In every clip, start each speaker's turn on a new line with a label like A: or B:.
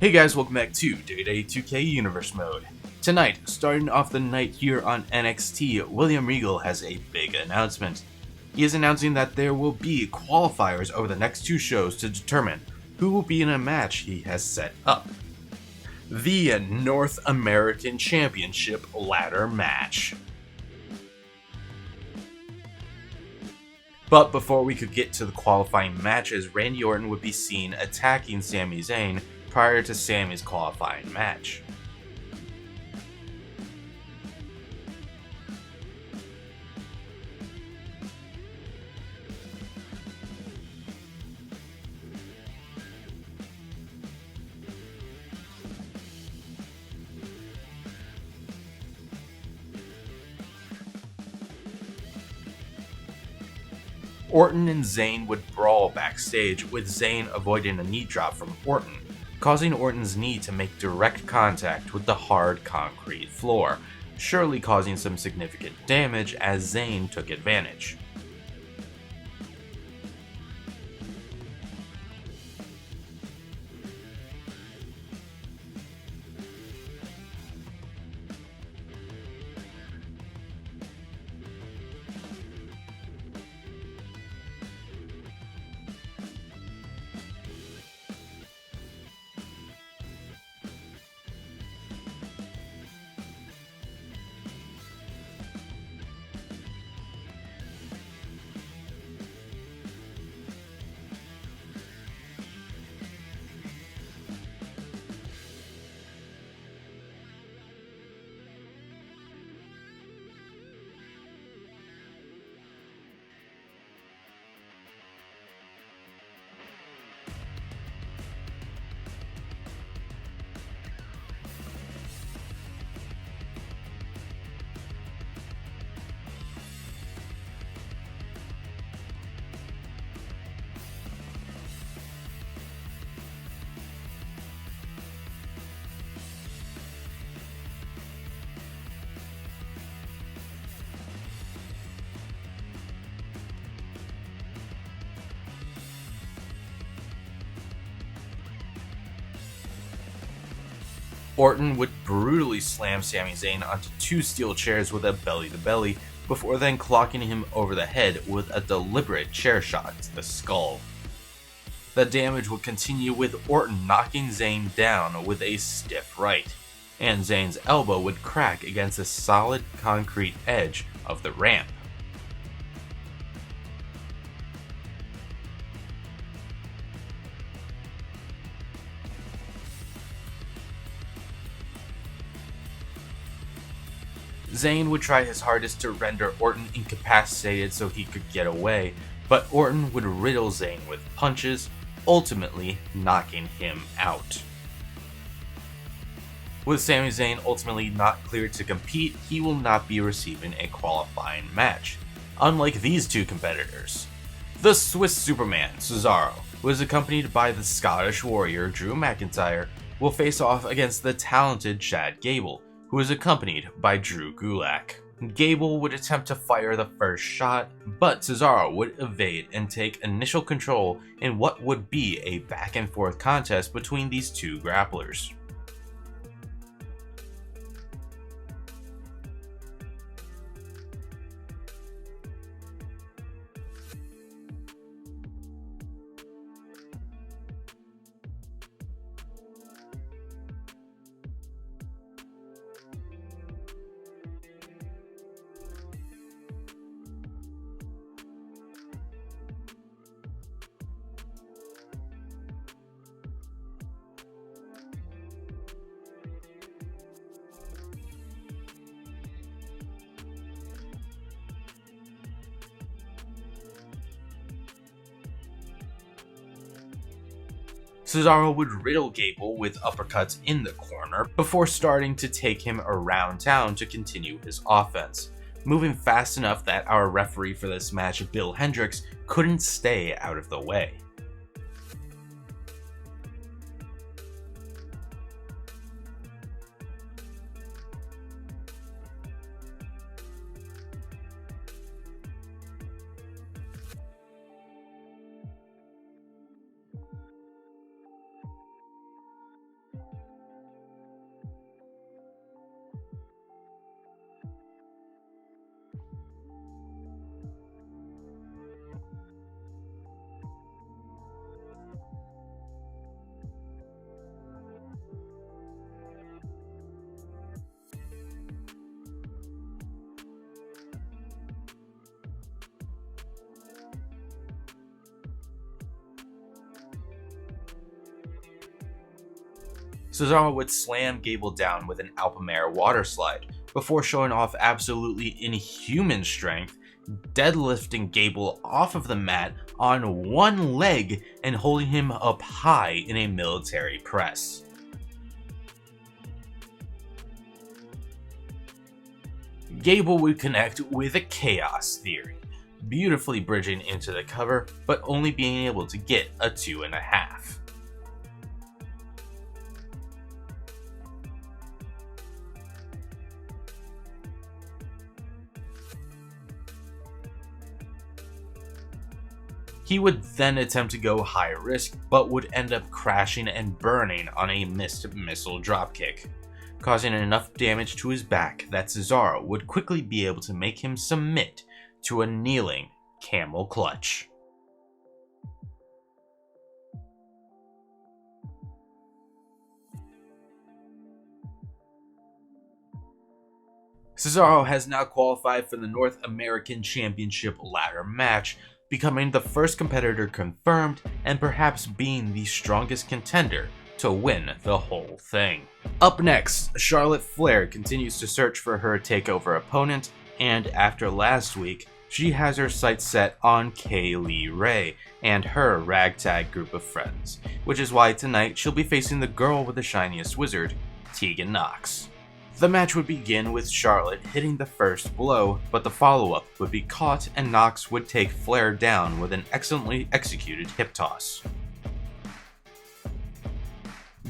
A: Hey guys, welcome back to WWE 2K Universe Mode. Tonight, starting off the night here on NXT, William Regal has a big announcement. He is announcing that there will be qualifiers over the next two shows to determine who will be in a match he has set up. The North American Championship ladder match. But before we could get to the qualifying matches, Randy Orton would be seen attacking Sami Zayn prior to Sami's qualifying match. Orton and Zayn would brawl backstage, with Zayn avoiding a knee drop from Orton, causing Orton's knee to make direct contact with the hard concrete floor, surely causing some significant damage as Zayn took advantage. Orton would brutally slam Sami Zayn onto two steel chairs with a belly-to-belly, before then clocking him over the head with a deliberate chair shot to the skull. The damage would continue with Orton knocking Zayn down with a stiff right, and Zayn's elbow would crack against the solid concrete edge of the ramp. Zayn would try his hardest to render Orton incapacitated so he could get away, but Orton would riddle Zayn with punches, ultimately knocking him out. With Sami Zayn ultimately not cleared to compete, he will not be receiving a qualifying match, unlike these two competitors. The Swiss Superman, Cesaro, who is accompanied by the Scottish Warrior, Drew McIntyre, will face off against the talented Chad Gable, who is accompanied by Drew Gulak. Gable would attempt to fire the first shot, but Cesaro would evade and take initial control in what would be a back and forth contest between these two grapplers. Cesaro would riddle Gable with uppercuts in the corner before starting to take him around town to continue his offense, moving fast enough that our referee for this match, Bill Hendricks, couldn't stay out of the way. Cesaro would slam Gable down with an Alpamare water slide, before showing off absolutely inhuman strength, deadlifting Gable off of the mat on one leg and holding him up high in a military press. Gable would connect with a chaos theory, beautifully bridging into the cover, but only being able to get a 2.5. He would then attempt to go high risk, but would end up crashing and burning on a missed missile dropkick, causing enough damage to his back that Cesaro would quickly be able to make him submit to a kneeling camel clutch. Cesaro has now qualified for the North American Championship ladder match, becoming the first competitor confirmed and perhaps being the strongest contender to win the whole thing. Up next, Charlotte Flair continues to search for her takeover opponent, and after last week, she has her sights set on Kaylee Ray and her ragtag group of friends, which is why tonight she'll be facing the girl with the shiniest wizard, Tegan Nox. The match would begin with Charlotte hitting the first blow, but the follow-up would be caught and Nox would take Flair down with an excellently executed hip toss.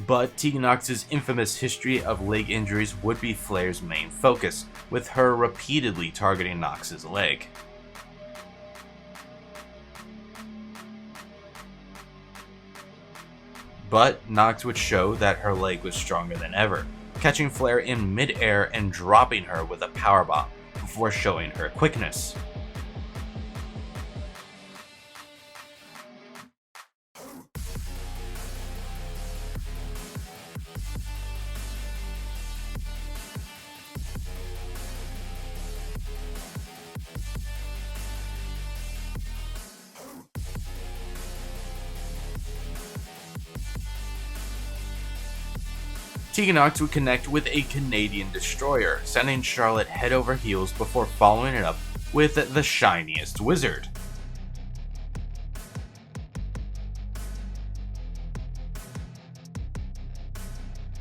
A: But Tegan Nox's infamous history of leg injuries would be Flair's main focus, with her repeatedly targeting Nox's leg. But Nox would show that her leg was stronger than ever, catching Flair in mid-air and dropping her with a powerbomb before showing her quickness. Tegan Nox would connect with a Canadian destroyer, sending Charlotte head over heels before following it up with the shiniest wizard.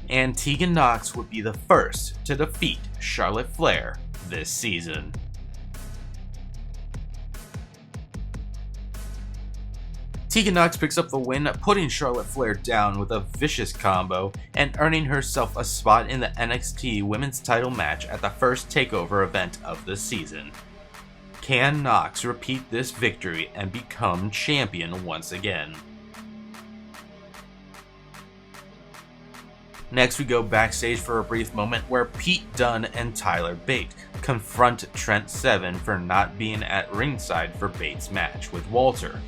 A: And Tegan Nox would be the first to defeat Charlotte Flair this season. Tegan Nox picks up the win, putting Charlotte Flair down with a vicious combo and earning herself a spot in the NXT Women's title match at the first TakeOver event of the season. Can Nox repeat this victory and become champion once again? Next we go backstage for a brief moment where Pete Dunne and Tyler Bate confront Trent Seven for not being at ringside for Bate's match with Walter.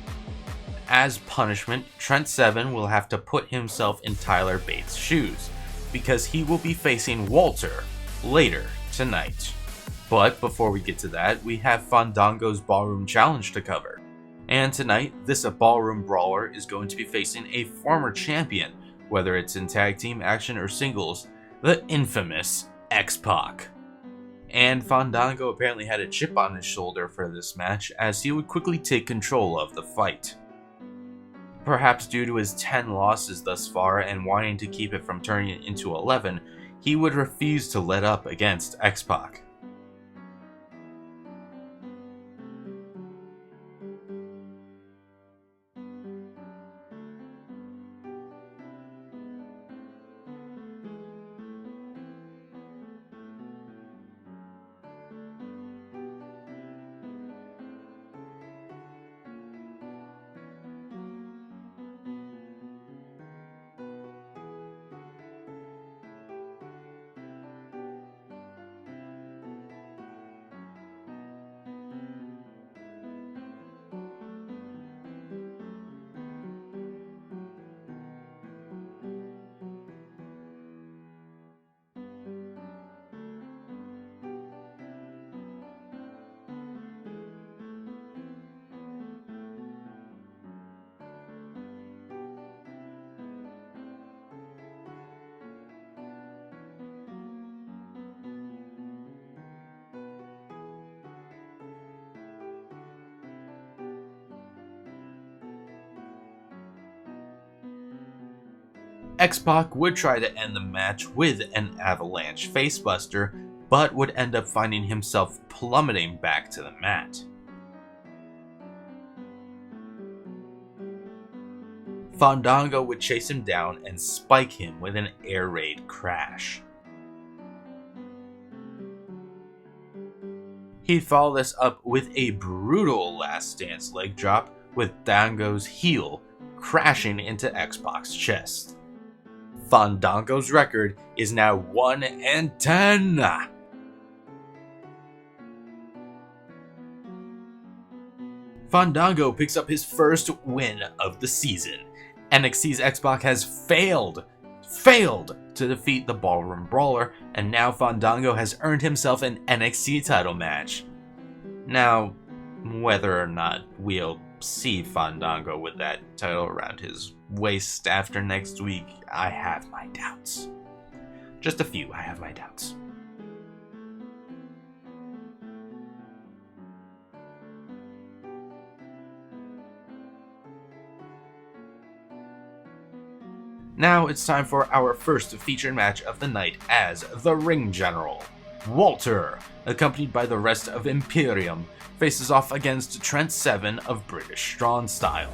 A: As punishment, Trent Seven will have to put himself in Tyler Bates' shoes, because he will be facing Walter later tonight. But before we get to that, we have Fandango's Ballroom Challenge to cover. And tonight, this Ballroom Brawler is going to be facing a former champion, whether it's in tag team action or singles, the infamous X-Pac. And Fandango apparently had a chip on his shoulder for this match, as he would quickly take control of the fight. Perhaps due to his 10 losses thus far and wanting to keep it from turning it into 11, he would refuse to let up against X-Pac. X-Pac would try to end the match with an avalanche facebuster, but would end up finding himself plummeting back to the mat. Fandango would chase him down and spike him with an air raid crash. He'd follow this up with a brutal last stance leg drop with Fandango's heel crashing into X-Pac's chest. Fandango's record is now 1-10. Fandango picks up his first win of the season. NXT's X-Pac has failed to defeat the Ballroom Brawler, and now Fandango has earned himself an NXT title match. Now, whether or not we'll see Fandango with that title around his waist after next week, I have my doubts. Just a few, I have my doubts. Now it's time for our first featured match of the night as the Ring General. Walter, accompanied by the rest of Imperium, faces off against Trent Seven of British Strong Style.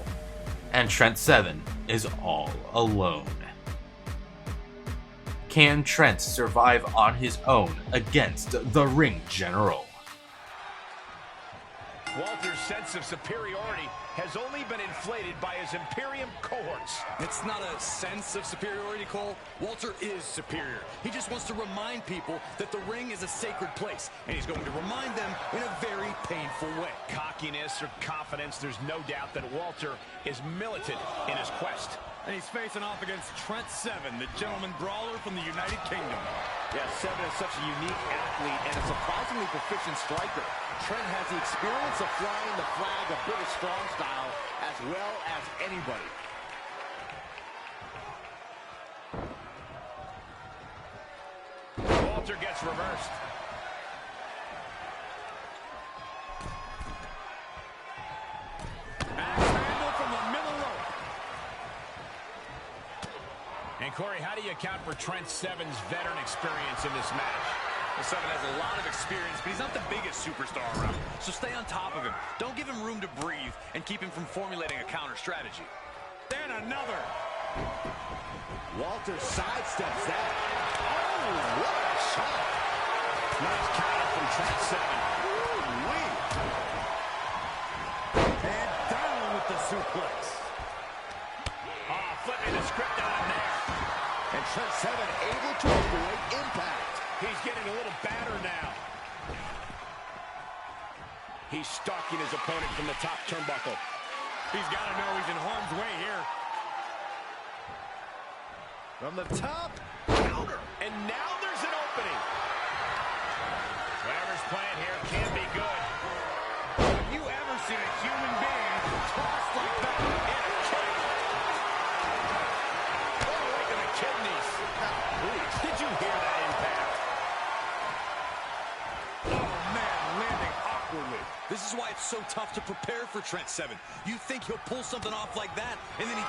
A: And Trent Seven is all alone. Can Trent survive on his own against the Ring General?
B: Walter's sense of superiority has only been inflated by his Imperium cohorts.
C: It's not a sense of superiority, Cole. Walter is superior. He just wants to remind people that the ring is a sacred place, and he's going to remind them in a very painful way.
B: Cockiness or confidence, there's no doubt that Walter is militant in his quest.
C: And he's facing off against Trent Seven, the gentleman brawler from the United Kingdom.
D: Yeah, Seven is such a unique athlete and a surprisingly proficient striker. Trent has the experience of flying the flag of British Strong Style as well as anybody.
B: Walter gets reversed. Axe handle from the middle rope. And Corey, how do you account for Trent Seven's veteran experience in this match?
C: Well, Seven has a lot of experience, but he's not the biggest superstar around. So stay on top of him. Don't give him room to breathe and keep him from formulating a counter strategy.
B: Then another.
D: Walter sidesteps that. Oh, what a shot.
B: Nice counter from Trent Seven.
D: Ooh-wee. And down with the suplex.
B: Oh, flipping the script on him there.
D: And Trent Seven able to avoid impact.
B: He's getting a little battered now. He's stalking his opponent from the top turnbuckle.
C: He's got to know he's in harm's way here.
D: From the top.
B: Counter. And now there's an opening. Whatever's playing here can be good.
C: Have you ever seen a human being tossed like that in a cage?
B: All the way to the kidneys. Did you hear that impact?
C: This is why it's so tough to prepare for Trent Seven. You think he'll pull something off like that, and then he...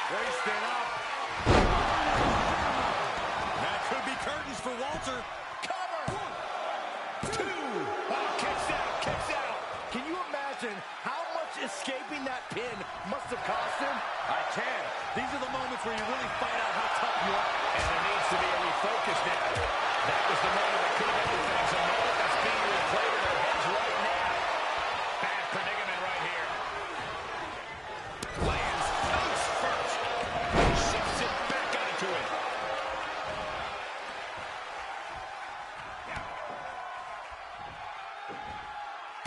B: Raced it up.
C: That could be curtains for Walter.
B: Cover. 1, 2. Oh, kicks out, kicks out.
D: Can you imagine how much escaping that pin must have cost him?
C: I can. These are the moments where you really find out how tough you are.
B: And there needs to be a refocus now. That was the moment that could have ended things. A moment that's being replayed in our heads right now. Bad predicament right here. Lands face first. Shifts it back onto it.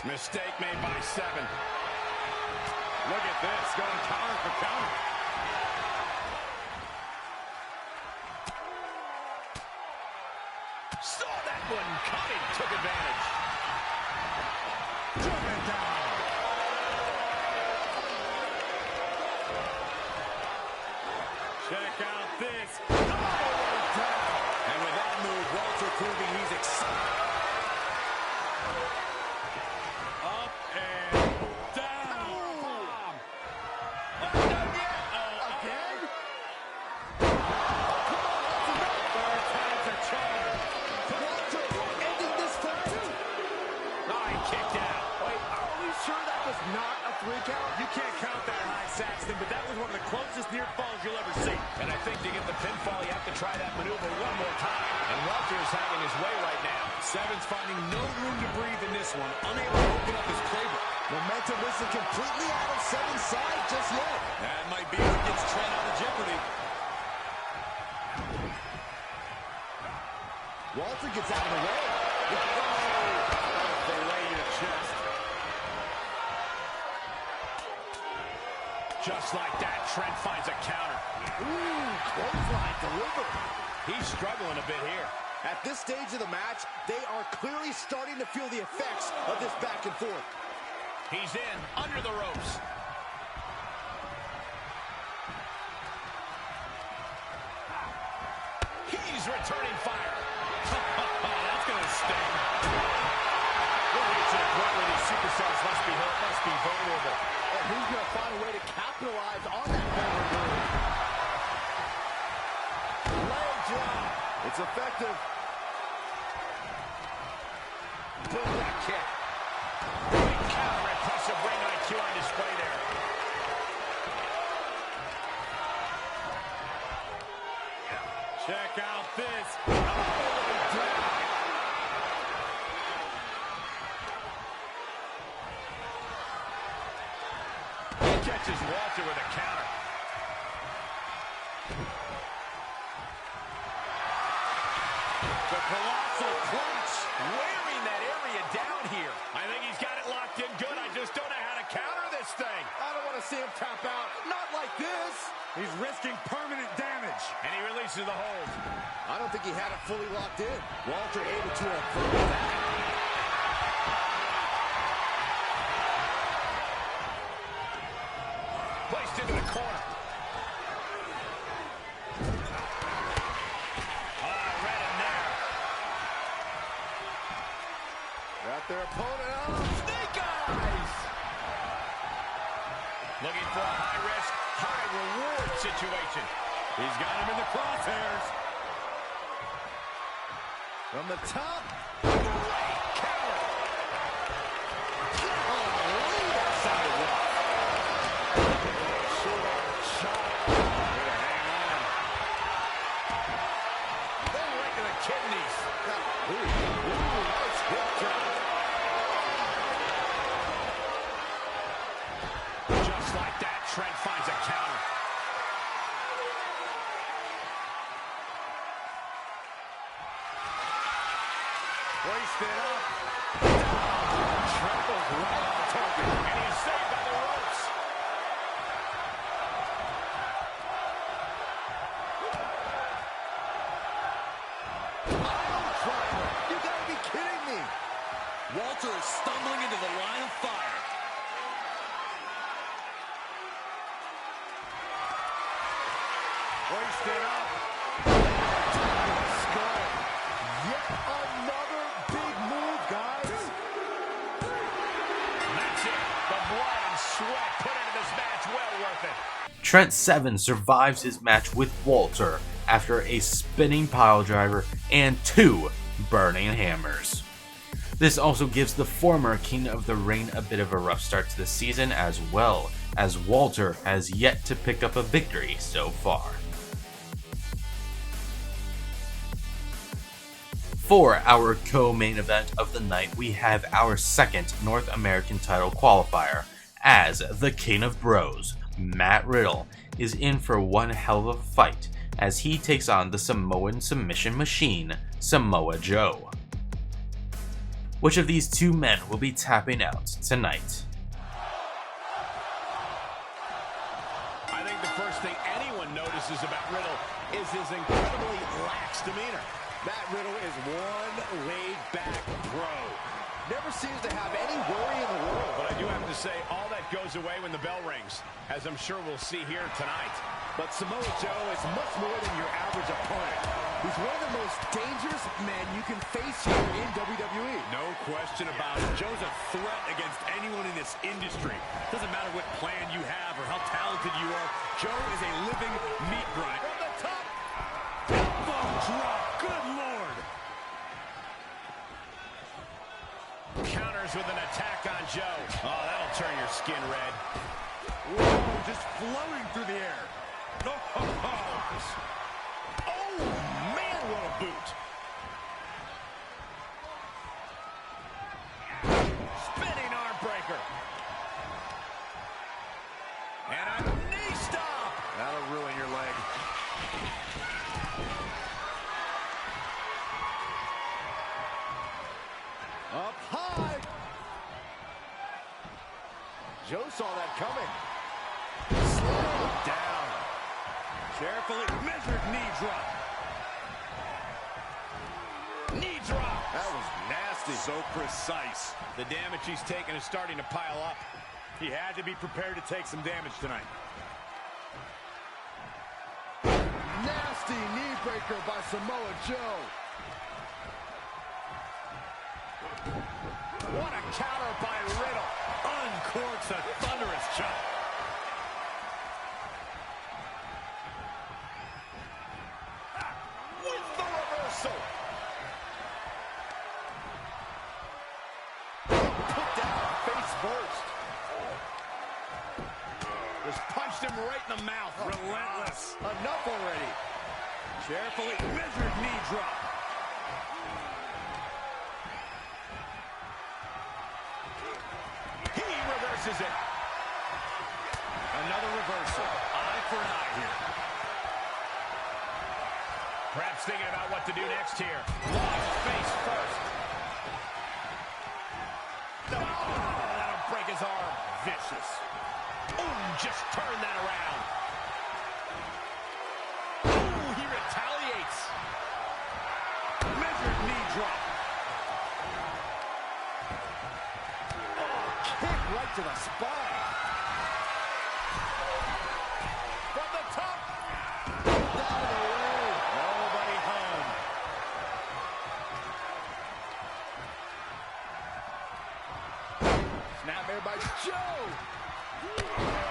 B: Mistake made by Seven.
C: Look at this, going counter for counter.
B: Saw that one coming, took advantage.
C: Drop it down. Check out this.
D: And with that move, Walter proving he's excited.
C: Up and down. Bomb.
D: Again?
B: maneuver one more time.
C: And Walter's having his way right now.
B: Seven's finding no room to breathe in this one, unable to open up his playbook.
D: Momentum isn't completely out of Seven's side just yet.
B: That might be what gets Trent out of jeopardy.
D: Walter gets out of the way.
B: Fillet your chest. Just like that, Trent finds a counter.
D: Ooh, clothesline delivered.
C: He's struggling a bit here.
D: At this stage of the match, they are clearly starting to feel the effects of this back and forth.
B: He's in, under the ropes. He's returning fire. That's going to sting. We're reaching a point where these superstars must be hurt, must be vulnerable.
D: And who's going to find a way to capitalize on that vulnerability? Leg drop. It's effective.
B: Boom, that kick. Big counter, impressive ring IQ on display there. Check out this. He catches Walter with a counter. The colossal clutch, wearing that area down here. I think he's got it locked in good. I just don't know how to counter this thing.
D: I don't want to see him tap out. Not like this.
B: He's risking permanent damage. And he releases the hold.
D: I don't think he had it fully locked in. Walter able to avert that.
B: Placed into the corner. Right in there.
D: Got their opponent out.
B: Snake eyes. Looking for a high-risk, high-reward situation. He's got him in the crosshairs.
D: From the top.
B: Great counter. That sounded rough. Short arm shot. Way to hang on. Oh, right to the kidneys. Ooh, nice hip drop. Just like that, Trent finds a counter. Hoisted up. Trent goes right on target. And he's saved by the ropes.
D: Pile driver. You gotta be kidding me.
C: Walter is stumbling into the line of fire.
B: Hoisted up.
D: Skull. Yet another big move, guys.
B: And that's it. The blood and sweat put into this match, well worth it.
A: Trent Seven survives his match with Walter after a spinning piledriver and 2 burning hammers. This also gives the former King of the Ring a bit of a rough start to the season, as well as Walter has yet to pick up a victory so far. For our co-main event of the night, we have our second North American title qualifier, as the King of Bros, Matt Riddle, is in for one hell of a fight as he takes on the Samoan submission machine, Samoa Joe. Which of these two men will be tapping out tonight?
C: I think the first thing anyone notices about Riddle is his incredibly lax demeanor.
D: Matt Riddle is one laid-back pro. Never seems to have any worry in the world.
B: But I do have to say, all that goes away when the bell rings, as I'm sure we'll see here tonight.
D: But Samoa Joe is much more than your average opponent. He's one of the most dangerous men you can face here in WWE.
B: No question about it. Joe's a threat against anyone in this industry. Doesn't matter what plan you have or how talented you are. Joe is a living meat grinder.
D: From the top.
B: Elbow drop. Good Lord. Counters with an attack on Joe. Oh, that'll turn your skin red.
D: Whoa, just floating through the air.
B: Oh, man.
C: Joe saw that coming. Slow down. Carefully measured knee drop. Knee drop. That was nasty. So precise. The damage he's taken is starting to pile up. He had to be prepared to take some damage tonight. Nasty knee breaker by Samoa Joe. What a counter by Riddle. Uncorks a thunderous chop. With the reversal. Put down face first. Just punched him right in the mouth. Relentless. Enough already. Carefully measured knee drop. He reverses it. Another reversal. Eye for an eye here. Perhaps thinking about what to do next here. Lost face first. No, that'll break his arm. Vicious. Ooh, just turn that around. Ooh, he retaliates. Measured knee drop. Oh, kick right to the spine. From the top. Down the way. Nobody home. Snap there by Joe.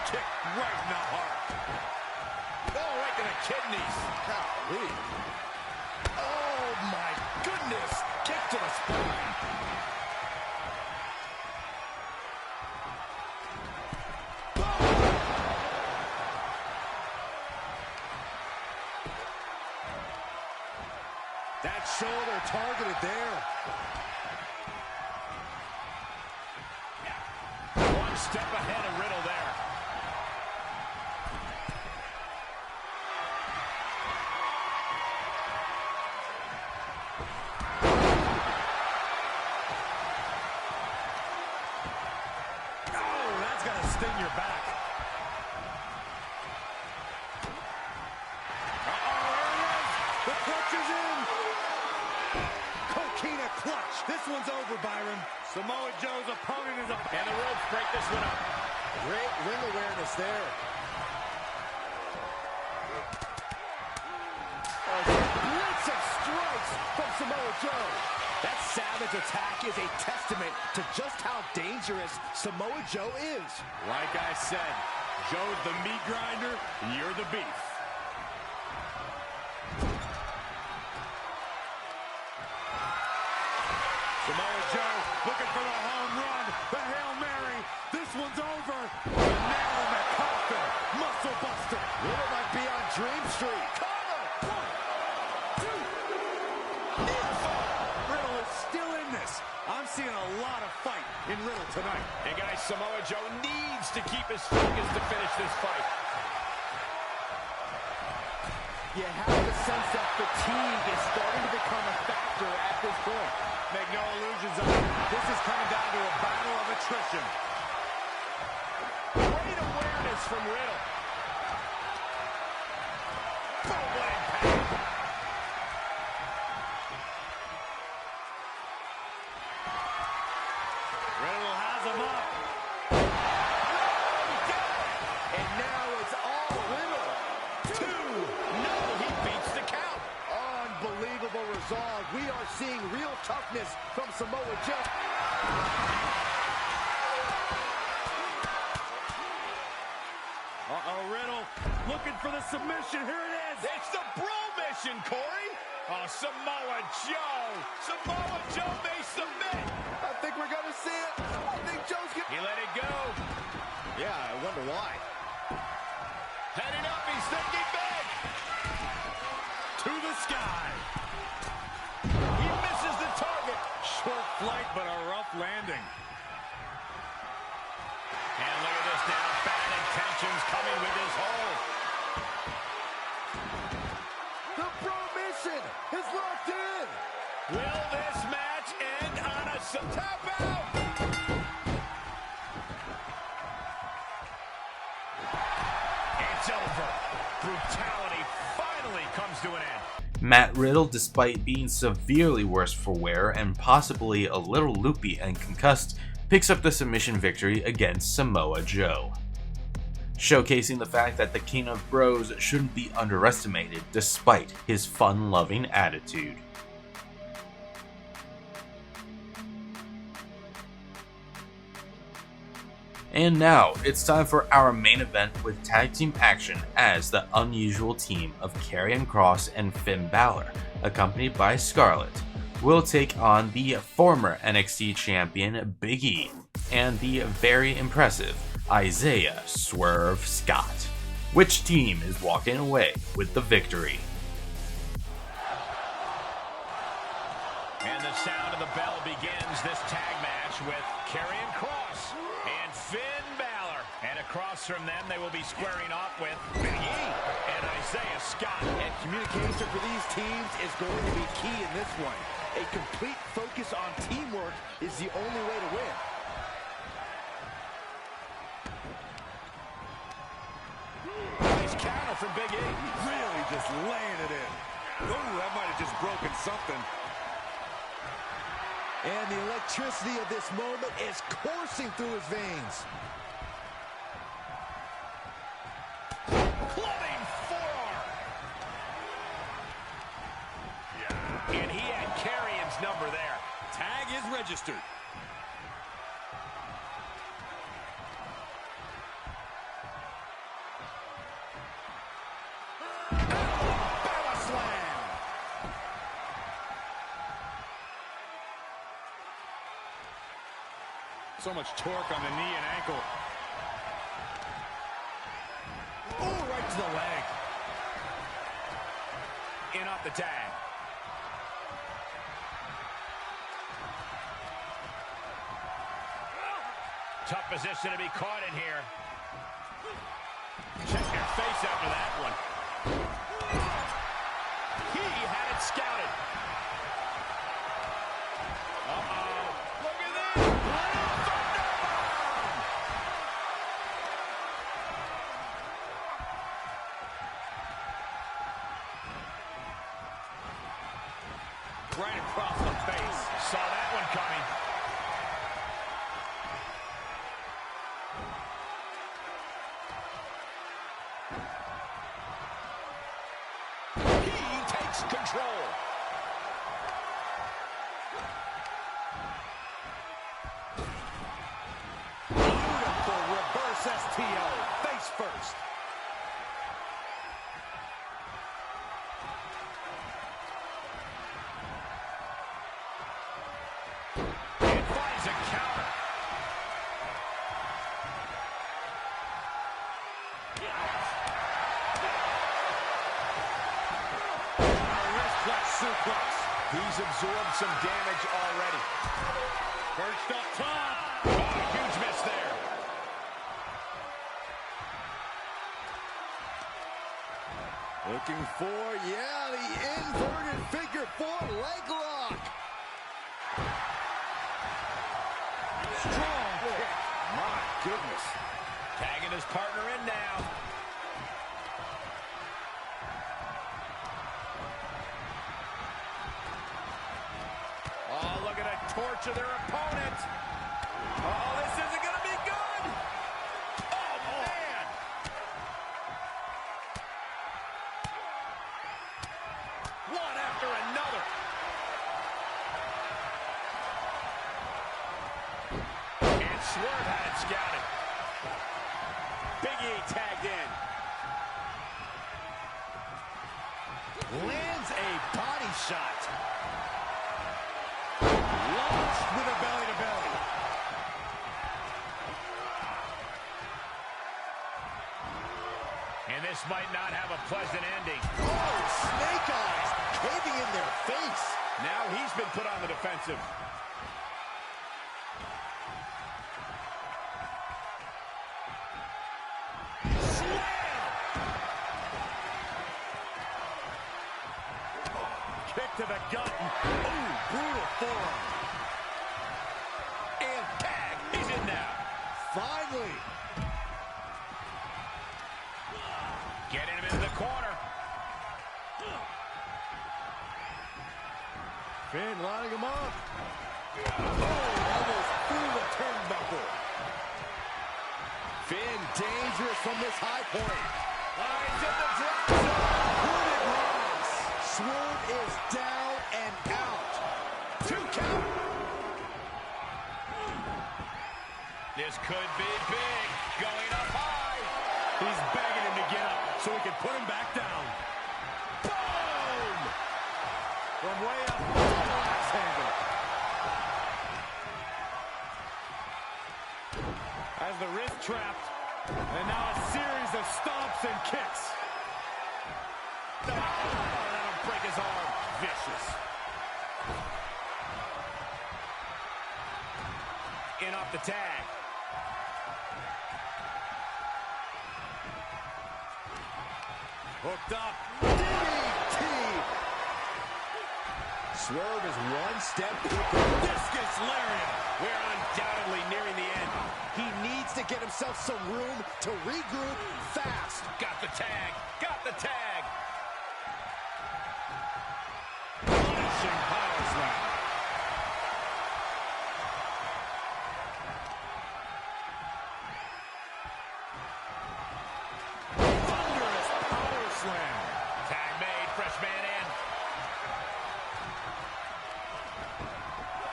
C: Kick right in the heart. Oh, right to the kidneys. Golly. Oh, my goodness. Kick to the spine. That shoulder targeted there. One step ahead of Riddle there. In your back. Uh-oh, there it is. The clutch is in. Coquina clutch. This one's over, Byron. Samoa Joe's opponent is up. And the ropes break this one up. Great ring awareness there. A blitz of strikes from Samoa Joe. That savage attack is a testament to just how dangerous Samoa Joe is. Like I said, Joe's the meat grinder, you're the beef. Samoa Joe looking for the home run, the Hail Mary. This one's over. The nail in the coffin, muscle buster. Riddle might be on Dream Street. I'm seeing a lot of fight in Riddle tonight. And guys, Samoa Joe needs to keep his focus to finish this fight. You have the sense that fatigue is starting to become a factor at this point. Make no illusions of it. This is coming down to a battle of attrition. Great awareness from Riddle. Full impact. Riddle has him up. And now it's all Riddle. 2. No, he beats the count. Unbelievable resolve. We are seeing real toughness from Samoa Joe. Uh-oh, Riddle looking for the submission. Here it is. It's the Brawl mission, Corey. Oh, Samoa Joe. Samoa Joe may submit. I think we're going to see it. I think Joe's going to... He let it go. Yeah, I wonder why. Heading up, he's thinking big. To the sky. He misses the target. Short flight, but a rough landing. And look at this now. Bad intentions coming with his hold. The Brawl mission is locked in. Will this match end on a tap out?
B: over. Brutality finally comes to an end.
A: Matt Riddle, despite being severely worse for wear and possibly a little loopy and concussed, picks up the submission victory against Samoa Joe, showcasing the fact that the King of Bros shouldn't be underestimated despite his fun-loving attitude. And now, it's time for our main event with tag team action as the unusual team of Karrion Kross and Finn Balor, accompanied by Scarlett, will take on the former NXT champion Big E and the very impressive Isaiah Swerve Scott. Which team is walking away with the victory?
B: And the sound of the bell begins this tag match with Karrion Kross and Finn Balor. And across from them, they will be squaring off with Big E and Isaiah Scott.
D: And communication for these teams is going to be key in this one. A complete focus on teamwork is the only way to win.
B: Nice counter from Big E.
C: Really just laying it in. Ooh, that might have just broken something.
D: And the electricity of this moment is coursing through his veins.
B: Clubbing forearm. And he had Karrion's number there.
C: Tag is registered.
B: Power slam.
C: So much torque on the knee and ankle.
B: Ooh, right to the leg. In off the tag. Tough position to be caught in here. Check your face after that one. He had it scouted. Uh-oh. Look at that. Right across the face. Saw that one coming. He takes control.
D: Beautiful reverse STO. Face first.
B: And finds a counter.
D: Suplex.
B: He's absorbed some damage already. Perched up top. Oh, huge miss there.
D: Looking for, the inverted figure 4 leg lock. Strong kick. My goodness.
B: Tagging his partner in now. Oh, look at that torture their opponent. Oh, this isn't going to be good. Oh, man. One after another. And Swerve had it scouted. Big E tagged in.
D: Lands a body shot. Launched with a belly-to-belly.
B: And this might not have a pleasant ending.
D: Oh, snake eyes caving in their face.
B: Now he's been put on the defensive. Kick to the gut. Ooh, brutal forearm. And tag. He's in now.
D: Finally.
B: Getting him into the corner.
C: Finn lining him up. Oh, almost through the turnbuckle. Finn dangerous from this high point.
B: He's in the drop.
C: Hooded rise. Swerve is down and out. 2 count.
B: This could be big. Going up high.
C: He's begging him to get up so he can put him back down. Boom! From way up, axe handle. As the wrist trapped, and now a series of stomps and kicks.
B: Oh, that'll break his arm.
C: Vicious.
B: In off the tag.
C: Hooked up. DDT. Swerve is one step quicker. Discus lariat.
B: We're undoubtedly nearing the end.
C: He needs to get himself some room to regroup fast.
B: Got the tag. Got the tag.
C: Punishing power slam. Thunderous power slam.
B: Tag made. Fresh man in.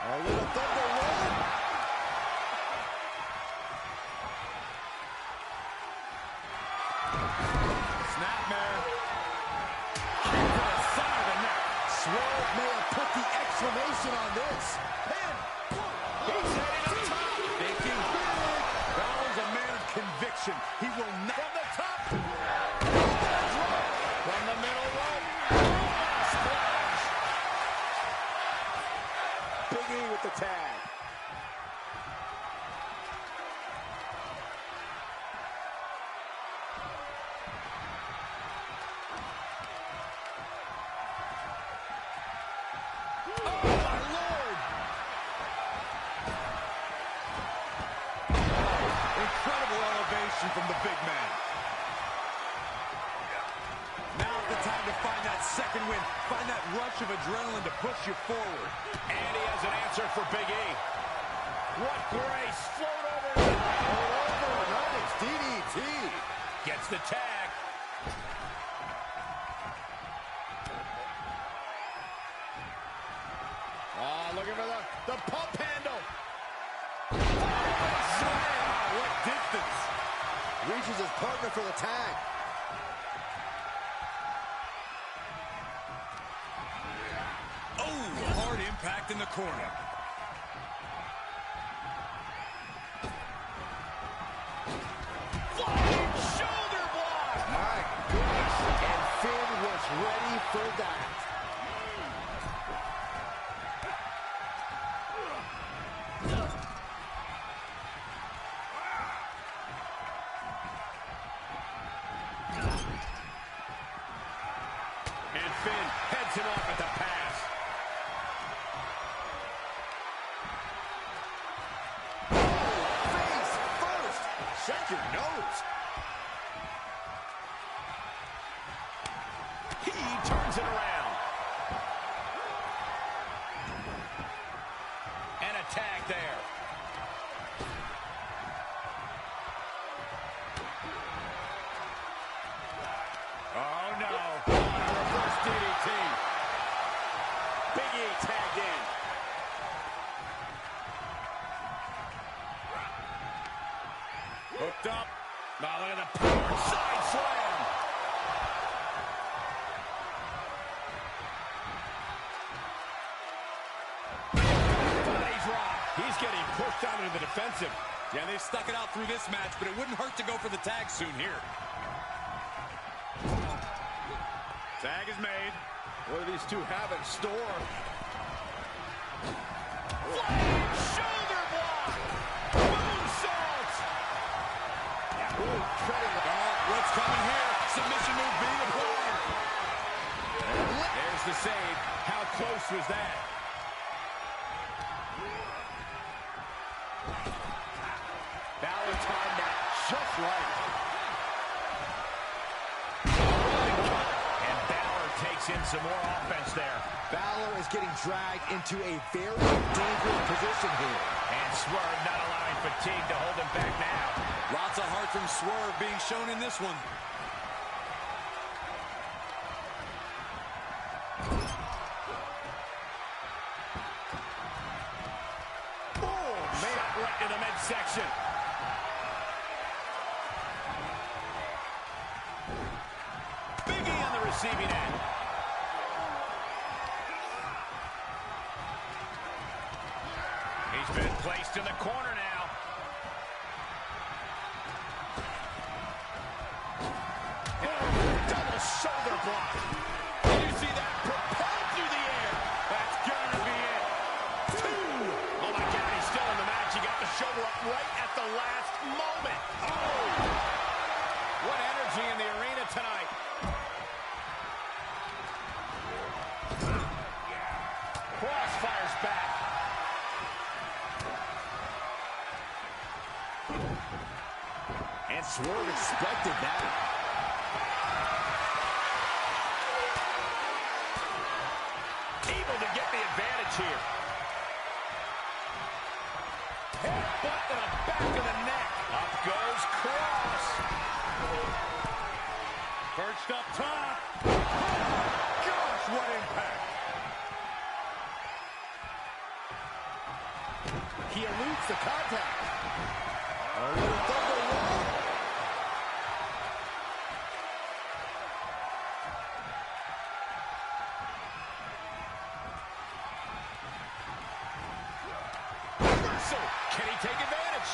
C: A little thunder roll. Snapmare. Kick to the side of the neck. Swerve may have put the exclamation on this. Pin.
B: He's heading up top.
C: Thinking big. Balor's a man of conviction. He will not.
B: From the top. From the middle rope. Splash.
C: Big E with the tag. Oh, my Lord! Incredible elevation from the big man. Now's the time to find that second win. Find that rush of adrenaline to push you forward.
B: And he has an answer for Big E. What grace. Float over.
C: Nice DDT.
B: Gets the tag.
C: Looking for the pump handle. Slam. What distance. Reaches his partner for the tag. Oh, hard impact in the corner.
B: Flying shoulder block.
C: My goodness. And Finn was ready for that.
B: And Finn heads him off at the pass.
C: Face first. Shut your nose.
B: He turns it around. And a tag there. Oh, no. Reverse DDT. Big E tagged in.
C: Hooked up.
B: Now look at the power side slam. Body drop. He's getting pushed down into the defensive.
C: Yeah, they've stuck it out through this match, but it wouldn't hurt to go for the tag soon here. Tag is made. What do these two have in store?
B: Flying shoulder block. Moonsault.
C: Ooh, treading the ball. What's coming here? Submission move being applied.
B: There's the save. How close was that? Balor timed that just right. mix in some more offense there.
D: Balor is getting dragged into a very dangerous position here.
B: And Swerve not allowing fatigue to hold him back now.
C: Lots of heart from Swerve being shown in this one.
B: Shot right to the midsection. Big E on the receiving end. He's been placed in the corner now. Double shoulder block. Did you see that? Propelled through the air. That's gonna be it. Two. Oh my God, he's still in the match. He got the shoulder up right at the last moment. Oh! What energy in the arena tonight. Kross fires back.
D: And Swerve expected that.
B: Able to get the advantage here. Headbutt to the back of the neck. Up goes Kross.
C: Perched up top. Gosh, what impact.
D: He eludes the contact. A little double roll.
B: Reversal. Can he take advantage?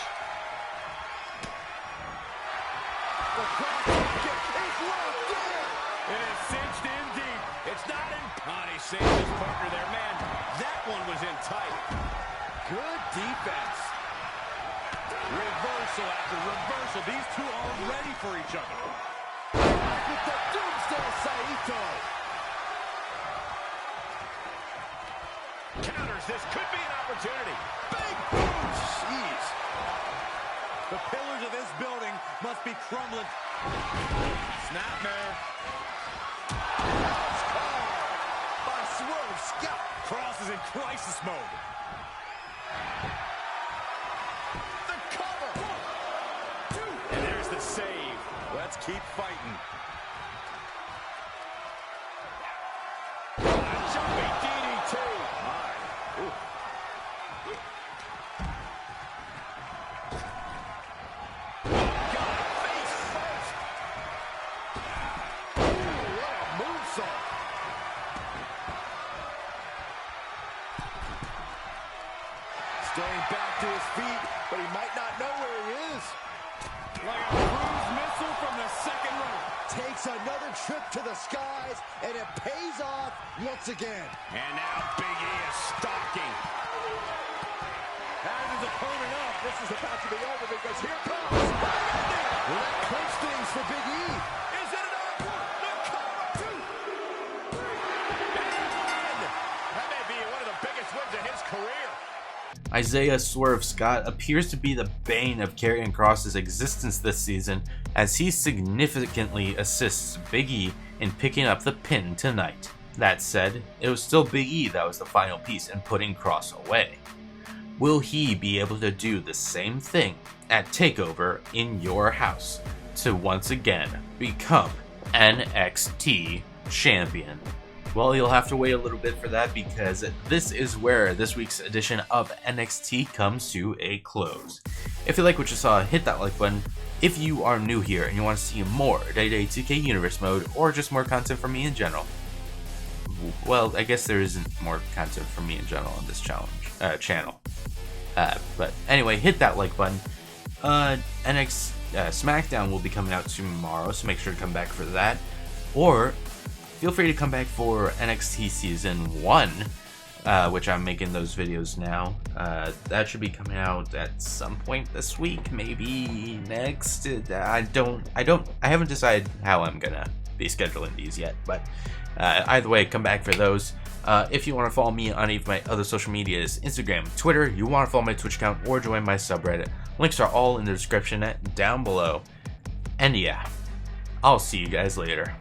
D: The cross kick is locked in.
C: It is cinched in deep.
B: It's not in. Oh, he saved his partner there. Man, that one was in tight.
D: Good defense.
C: Reversal after reversal. These two are ready for each other.
D: With the Doomsday Saito.
B: Counters. This could be an opportunity.
D: Big boom. Jeez.
C: The pillars of this building must be crumbling. Snapmare.
D: That's called by Swerve Scott.
C: Kross is in crisis mode.
B: The cover. 1, 2. And there's the save.
C: Let's keep fighting.
B: Jumping DDT.
C: Ooh.
B: God, face first.
D: What a moonsault. Staying back to his feet, but he might not know where he is.
C: Like a cruise missile from the second row.
D: Takes another trip to the skies, and it pays off once again.
B: And now Big E is stalking.
C: Has his opponent up. This is about to be over because here comes.
D: Well, that clinched things for Big E.
B: Is it enough? The cover. 2, 3. And that may be one of the biggest wins of his career.
A: Isaiah Swerve Scott appears to be the bane of Karrion Kross's existence this season, as he significantly assists Big E in picking up the pin tonight. That said, it was still Big E that was the final piece in putting Kross away. Will he be able to do the same thing at TakeOver in your house to once again become NXT champion? Well, you'll have to wait a little bit for that, because this is where this week's edition of NXT comes to a close. If you like what you saw, hit that like button. If you are new here and you want to see more WWE 2K Universe mode, or just more content from me in general, well, I guess there isn't more content from me in general on this channel. But anyway, hit that like button. SmackDown will be coming out tomorrow, so make sure to come back for that. Or feel free to come back for NXT Season 1, which I'm making those videos now. That should be coming out at some point this week, maybe next. I haven't decided how I'm gonna be scheduling these yet, but either way, come back for those. If you want to follow me on any of my other social medias, Instagram, Twitter, you want to follow my Twitch account, or join my subreddit, links are all in the description down below. And yeah, I'll see you guys later.